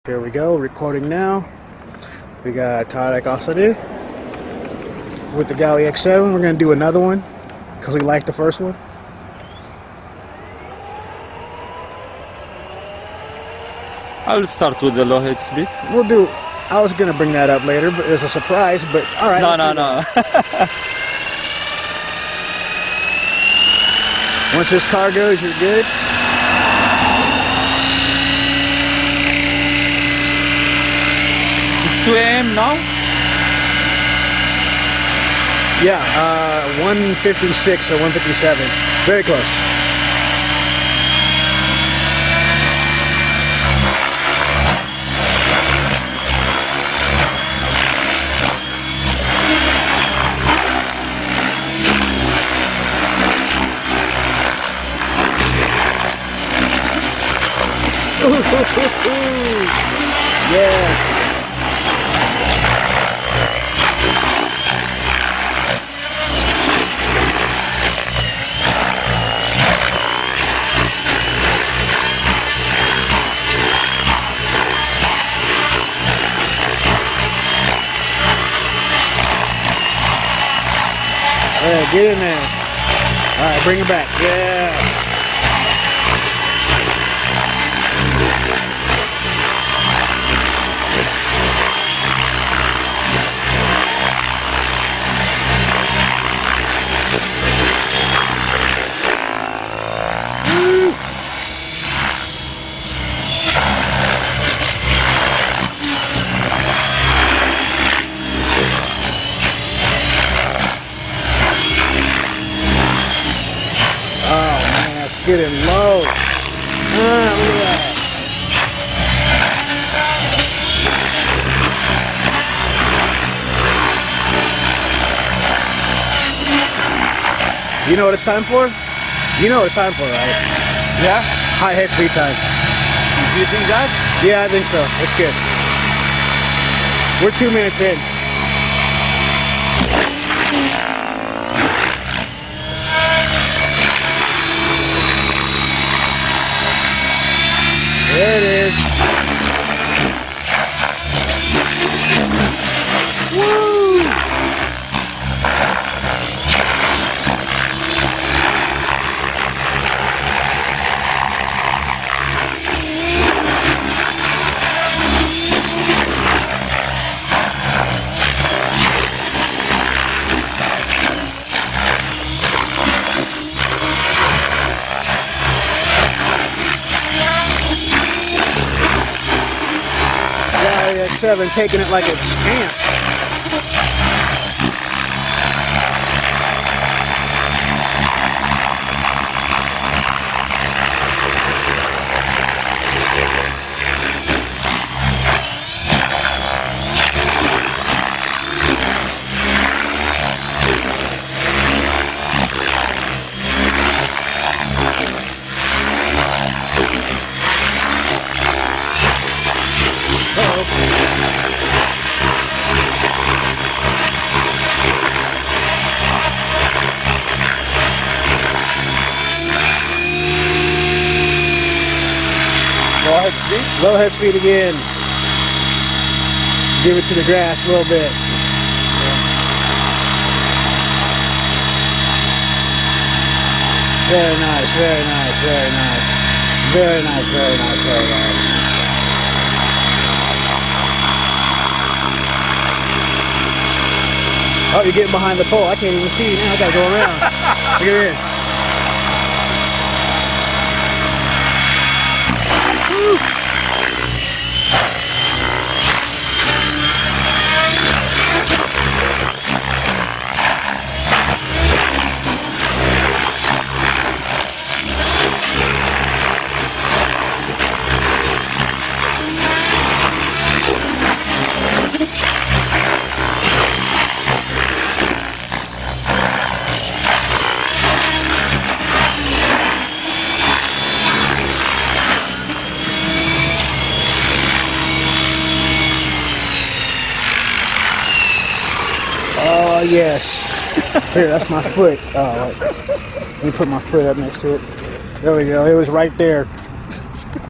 Here we go, recording now. We got Tarek Asadi with the Gaudi X7. We're going to do another one because we liked the first one. I'll start with the low head speed. We'll do, I was going to bring that up later, but it's a surprise, but alright. No. Once this car goes, you're good. It's 2 AM now? Yeah, 156 or 157. Very close. Yes. Yeah, get in there. All right, bring it back. Yeah. Getting low. Look at that. You know what it's time for? You know what it's time for, right? Yeah? High head speed time. Do you think that? Yeah, I think so. It's good. We're 2 minutes in. There it is. Woo! X7 taking it like a champ. Low head speed again. Give it to the grass a little bit. Very nice, very nice, very nice. Very nice, very nice, very nice. Oh, you're getting behind the pole. I can't even see you now. I gotta go around. Look at this. Woo! Oh, yes. Here, that's my foot. Oh, let me put my foot up next to it. There we go. It was right there.